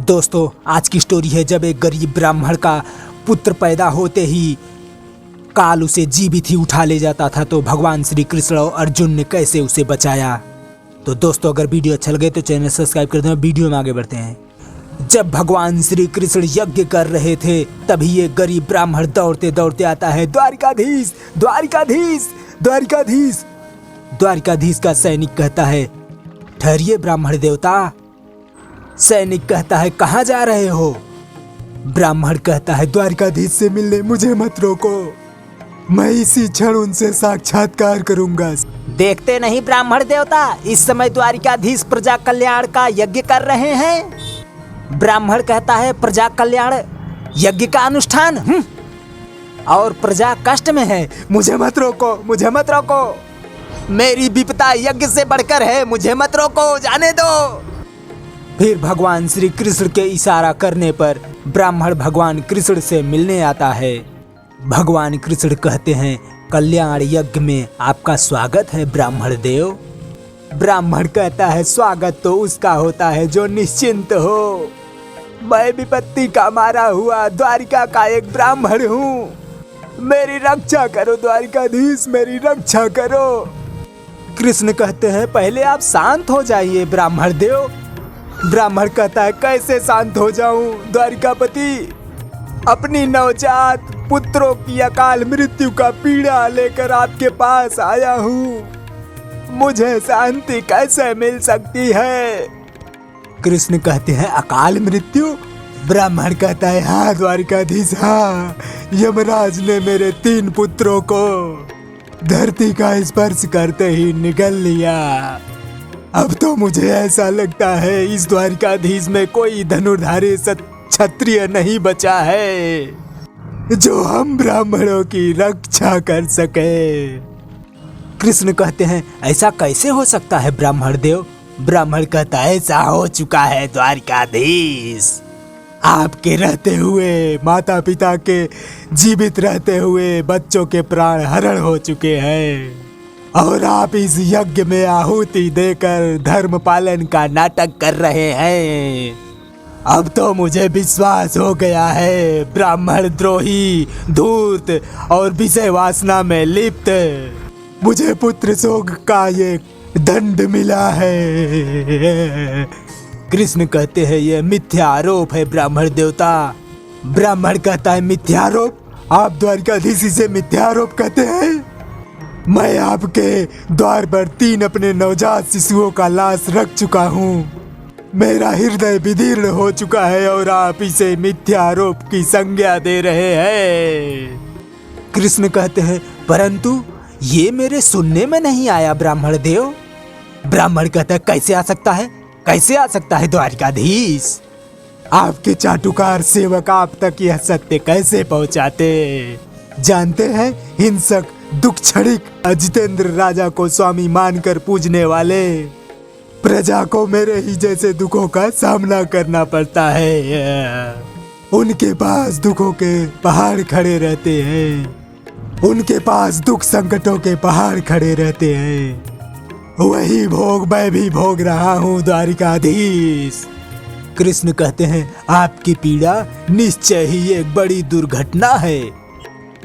दोस्तों, आज की स्टोरी है जब एक गरीब ब्राह्मण का पुत्र पैदा होते ही काल उसे जीवित ही उठा ले जाता था, तो भगवान श्री कृष्ण और अर्जुन ने कैसे उसे बचाया। तो दोस्तों, अगर वीडियो अच्छा लगे तो चैनल सब्सक्राइब कर दें। वीडियो में आगे बढ़ते हैं। जब भगवान श्री कृष्ण यज्ञ कर रहे थे तभी एक गरीब ब्राह्मण दौड़ते दौड़ते आता है। द्वारिकाधीश, द्वारिकाधीश, द्वारिकाधीश। द्वारिकाधीश का सैनिक कहता है, ठहरिए ब्राह्मण देवता। सैनिक कहता है, कहाँ जा रहे हो? ब्राह्मण कहता है, द्वारिकाधीश से मिलने मुझे मत रोको, मैं इसी क्षण उनसे साक्षात्कार करूंगा। देखते नहीं ब्राह्मण देवता, इस समय द्वारिकाधीश प्रजा कल्याण का यज्ञ कर रहे हैं। ब्राह्मण कहता है, प्रजा कल्याण यज्ञ का अनुष्ठान और प्रजा कष्ट में है, मुझे मत रोको, मुझे मत रोको। मेरी विपदा यज्ञ से बढ़कर है, मुझे मत रोको, जाने दो। फिर भगवान श्री कृष्ण के इशारा करने पर ब्राह्मण भगवान कृष्ण से मिलने आता है। भगवान कृष्ण कहते हैं, कल्याण यज्ञ में आपका स्वागत है ब्राह्मण देव। ब्राह्मण कहता है, स्वागत तो उसका होता है जो निश्चिंत हो। मैं विपत्ति का मारा हुआ द्वारिका का एक ब्राह्मण हूँ, मेरी रक्षा करो द्वारिकाधीश, मेरी रक्षा करो। कृष्ण कहते हैं, पहले आप शांत हो जाइए ब्राह्मण देव। ब्राह्मण कहता है, कैसे शांत हो जाऊं द्वारिकापति? अपनी नवजात पुत्रों की अकाल मृत्यु का पीड़ा लेकर आपके पास आया हूँ, मुझे शांति कैसे मिल सकती है? कृष्ण कहते हैं, अकाल मृत्यु? ब्राह्मण कहता है, हाँ द्वारिकाधीश, हाँ, यमराज ने मेरे 3 पुत्रों को धरती का स्पर्श करते ही निगल लिया। अब तो मुझे ऐसा लगता है इस द्वारिकाधीश में कोई धनुर्धारी क्षत्रिय नहीं बचा है जो हम ब्राह्मणों की रक्षा कर सके। कृष्ण कहते हैं, ऐसा कैसे हो सकता है ब्राह्मण देव? ब्राह्मण कहता है, ऐसा हो चुका है द्वारिकाधीश। आपके रहते हुए, माता पिता के जीवित रहते हुए बच्चों के प्राण हरण हो चुके हैं और आप इस यज्ञ में आहुति देकर धर्म पालन का नाटक कर रहे हैं। अब तो मुझे विश्वास हो गया है, ब्राह्मण द्रोही, धूर्त और विषय वासना में लिप्त मुझे पुत्र शोक का ये दंड मिला है। कृष्ण कहते हैं, ये मिथ्या आरोप है ब्राह्मण देवता। ब्राह्मण कहता है, मिथ्या आरोप? आप द्वारिकाधीश से मिथ्या आरोप कहते हैं? मैं आपके द्वार पर 3 अपने नवजात शिशुओं का लाश रख चुका हूँ, मेरा हृदय विदीर्ण हो चुका है और आप इसे मिथ्या आरोप की संज्ञा दे रहे हैं। कृष्ण कहते हैं, परंतु ये मेरे सुनने में नहीं आया ब्राह्मण देव। ब्राह्मण कहता है, कैसे आ सकता है, कैसे आ सकता है द्वारिकाधीश? आपके चाटुकार सेवक आप तक यह सत्य कैसे पहुँचाते? जानते हैं, हिंसक, दुख क्षणिक अजितेंद्र राजा को स्वामी मानकर पूजने वाले प्रजा को मेरे ही जैसे दुखों का सामना करना पड़ता है। उनके पास दुखों के पहाड़ खड़े रहते हैं, उनके पास दुख संकटों के पहाड़ खड़े रहते हैं। वही भोग मैं भी भोग रहा हूँ द्वारिकाधीश। कृष्ण कहते हैं, आपकी पीड़ा निश्चय ही एक बड़ी दुर्घटना है।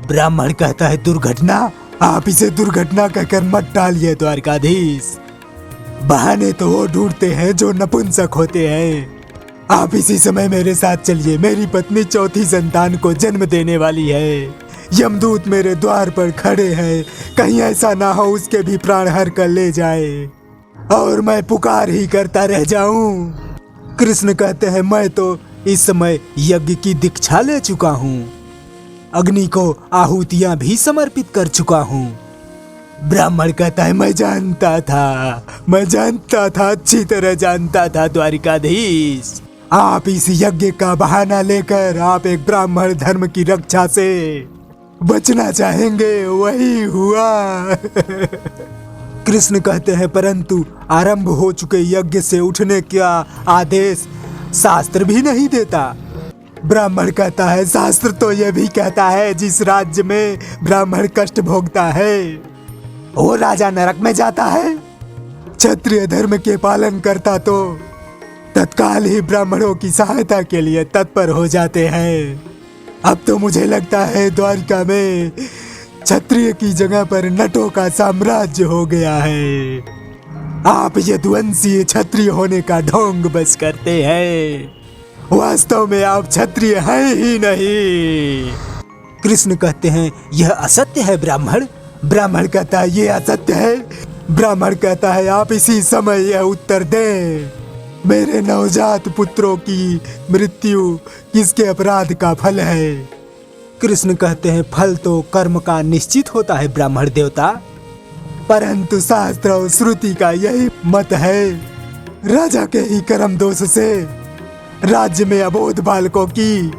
ब्राह्मण कहता है, दुर्घटना? आप इसे दुर्घटना कहकर मत टालिए द्वारिकाधीश। बहाने तो वो ढूंढते हैं जो नपुंसक होते हैं। आप इसी समय मेरे साथ चलिए, मेरी पत्नी 4थी संतान को जन्म देने वाली है। यमदूत मेरे द्वार पर खड़े हैं, कहीं ऐसा ना हो उसके भी प्राण हर कर ले जाए और मैं पुकार ही करता रह जाऊं। कृष्ण कहते हैं, मैं तो इस समय यज्ञ की दीक्षा ले चुका हूँ, अग्नि को आहुतियां भी समर्पित कर चुका हूँ। ब्राह्मण कहता है, मैं जानता था, अच्छी तरह जानता था द्वारिकाधीश। आप इस यज्ञ का बहाना लेकर आप एक ब्राह्मण धर्म की रक्षा से बचना चाहेंगे, वही हुआ। कृष्ण कहते हैं, परंतु आरंभ हो चुके यज्ञ से उठने का आदेश शास्त्र भी नहीं देता। ब्राह्मण कहता है, शास्त्र तो यह भी कहता है जिस राज्य में ब्राह्मण कष्ट भोगता है वो राजा नरक में जाता है। क्षत्रिय धर्म के पालन करता तो तत्काल ही ब्राह्मणों की सहायता के लिए तत्पर हो जाते हैं। अब तो मुझे लगता है द्वारिका में क्षत्रिय की जगह पर नटों का साम्राज्य हो गया है। आप यदुवंशीय क्षत्रिय होने का ढोंग बस करते हैं, वास्तव में आप क्षत्रिय हैं ही नहीं। कृष्ण कहते हैं यह असत्य है ब्राह्मण। ब्राह्मण कहता है ये असत्य है। ब्राह्मण कहता है आप इसी समय यह उत्तर दें। मेरे नवजात पुत्रों की मृत्यु किसके अपराध का फल है? कृष्ण कहते हैं फल तो कर्म का निश्चित होता है ब्राह्मण देवता। परंतु शास्त्र और श्रुति का यही मत है, राजा के ही कर्म दोष से राज्य में अबोध बालकों की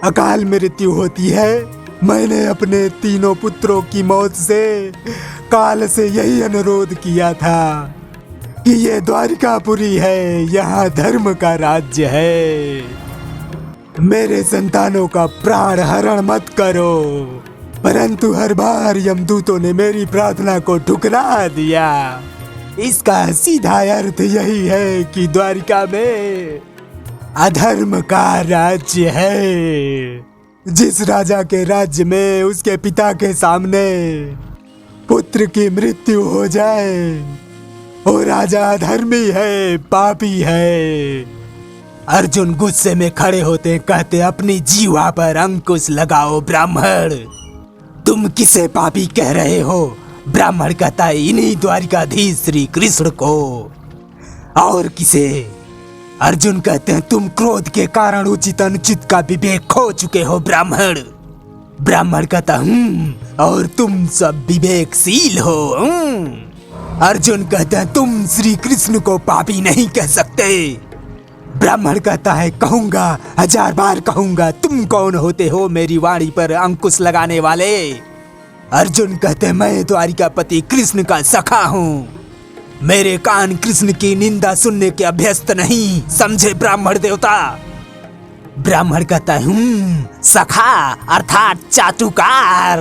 अकाल मृत्यु होती है। मैंने अपने तीनों पुत्रों की मौत से काल से यही अनुरोध किया था कि ये द्वारिकापुरी है, यहाँ धर्म का राज्य है। मेरे संतानों का प्राण हरण मत करो। परंतु हर बार यमदूतों ने मेरी प्रार्थना को ठुकरा दिया। इसका सीधा अर्थ यही है कि द्वारिका में अधर्म का राज्य है। जिस राजा के राज्य में उसके पिता के सामने पुत्र की मृत्यु हो जाए वो राजा अधर्मी है, पापी है। अर्जुन गुस्से में खड़े होते कहते अपनी जीवा पर अंकुश लगाओ ब्राह्मण। तुम किसे पापी कह रहे हो? ब्राह्मण कहता है इन्हीं द्वारिकाधीश श्री कृष्ण को। और किसे? अर्जुन कहते हैं तुम क्रोध के कारण उचित अनुचित का विवेक खो चुके हो ब्राह्मण। ब्राह्मण कहता और तुम सब विवेकशील हो। अर्जुन कहते हैं तुम श्री कृष्ण को पापी नहीं कह सकते। ब्राह्मण कहता है कहूंगा, 1000 बार कहूंगा। तुम कौन होते हो मेरी वाणी पर अंकुश लगाने वाले? अर्जुन कहते हैं मैं द्वारिकापति कृष्ण का सखा हूँ। मेरे कान कृष्ण की निंदा सुनने के अभ्यस्त नहीं, समझे ब्राह्मण देवता? ब्राह्मण कहता है सखा अर्थात चाटुकार।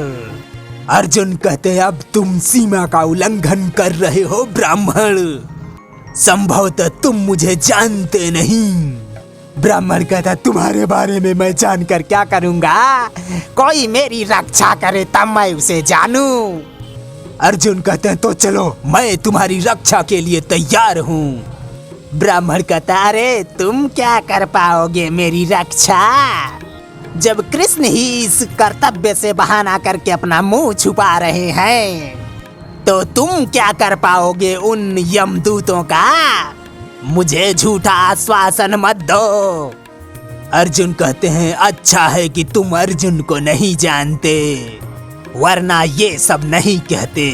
अर्जुन कहते हैं अब तुम सीमा का उल्लंघन कर रहे हो ब्राह्मण। संभवतः तुम मुझे जानते नहीं। ब्राह्मण कहता तुम्हारे बारे में मैं जानकर क्या करूंगा? कोई मेरी रक्षा करे तब मैं उसे जानूं। अर्जुन कहते हैं तो चलो मैं तुम्हारी रक्षा के लिए तैयार हूँ। ब्राह्मण कहता अरे तुम क्या कर पाओगे मेरी रक्षा? जब कृष्ण ही इस कर्तव्य से बहाना करके अपना मुंह छुपा रहे हैं तो तुम क्या कर पाओगे उन यमदूतों का? मुझे झूठा आश्वासन मत दो। अर्जुन कहते हैं अच्छा है कि तुम अर्जुन को नहीं जानते, वरना ये सब नहीं कहते।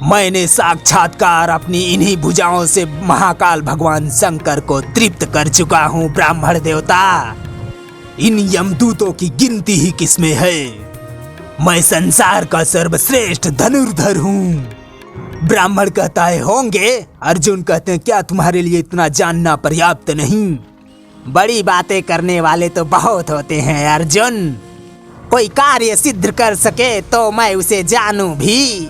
मैंने साक्षात्कार अपनी इन्हीं भुजाओं से महाकाल भगवान शंकर को तृप्त कर चुका हूँ ब्राह्मण देवता। इन यमदूतों की गिनती ही किसमें है। मैं संसार का सर्वश्रेष्ठ धनुर्धर हूँ। ब्राह्मण कहता है होंगे। अर्जुन कहते हैं क्या तुम्हारे लिए इतना जानना पर्याप्त नहीं? बड़ी बातें करने वाले तो बहुत होते हैं अर्जुन। कोई कार्य सिद्ध कर सके तो मैं उसे जानूं भी।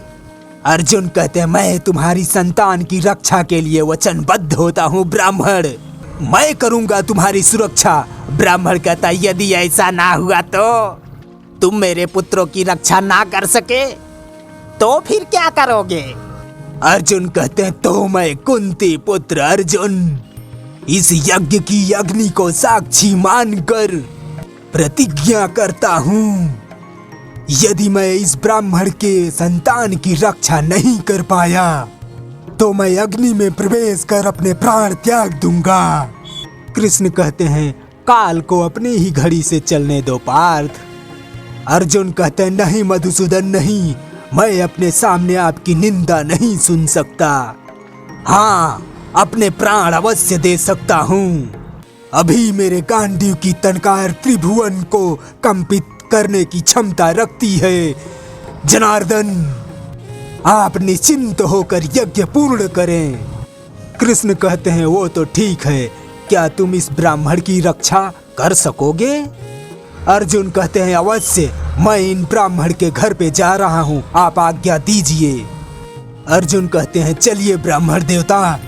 अर्जुन कहते हैं मैं तुम्हारी संतान की रक्षा के लिए वचनबद्ध होता हूँ ब्राह्मण। मैं करूंगा तुम्हारी सुरक्षा। ब्राह्मण कहता है यदि ऐसा ना हुआ तो तुम मेरे पुत्रों की रक्षा ना कर सके तो फिर क्या करोगे? अर्जुन कहते हैं तो मैं कुंती पुत्र अर्जुन इस यज्ञ की अग्नि को साक्षी मानकर प्रतिज्ञा करता हूँ, यदि मैं इस ब्राह्मण के संतान की रक्षा नहीं कर पाया तो मैं अग्नि में प्रवेश कर अपने प्राण त्याग दूंगा। कृष्ण कहते हैं काल को अपनी ही घड़ी से चलने दो पार्थ। अर्जुन कहते हैं नहीं मधुसूदन नहीं, मैं अपने सामने आपकी निंदा नहीं सुन सकता। हाँ अपने प्राण अवश्य दे सकता हूँ। अभी मेरे गांडीव की तनकार त्रिभुवन को कंपित करने की क्षमता रखती है। जनार्दन आप निश्चिंत होकर यज्ञ पूर्ण करें। कृष्ण कहते हैं वो तो ठीक है, क्या तुम इस ब्राह्मण की रक्षा कर सकोगे? अर्जुन कहते हैं अवश्य, मैं इन ब्राह्मण के घर पे जा रहा हूँ, आप आज्ञा दीजिए। अर्जुन कहते हैं चलिए ब्राह्मण देवता।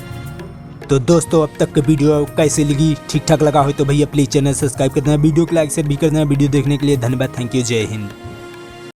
तो दोस्तों अब तक की वीडियो कैसे लगी, ठीक ठाक लगा हो तो भैया प्लीज़ चैनल सब्सक्राइब कर देना, वीडियो को लाइक शेयर भी कर देना। वीडियो देखने के लिए धन्यवाद, थैंक यू, जय हिंद।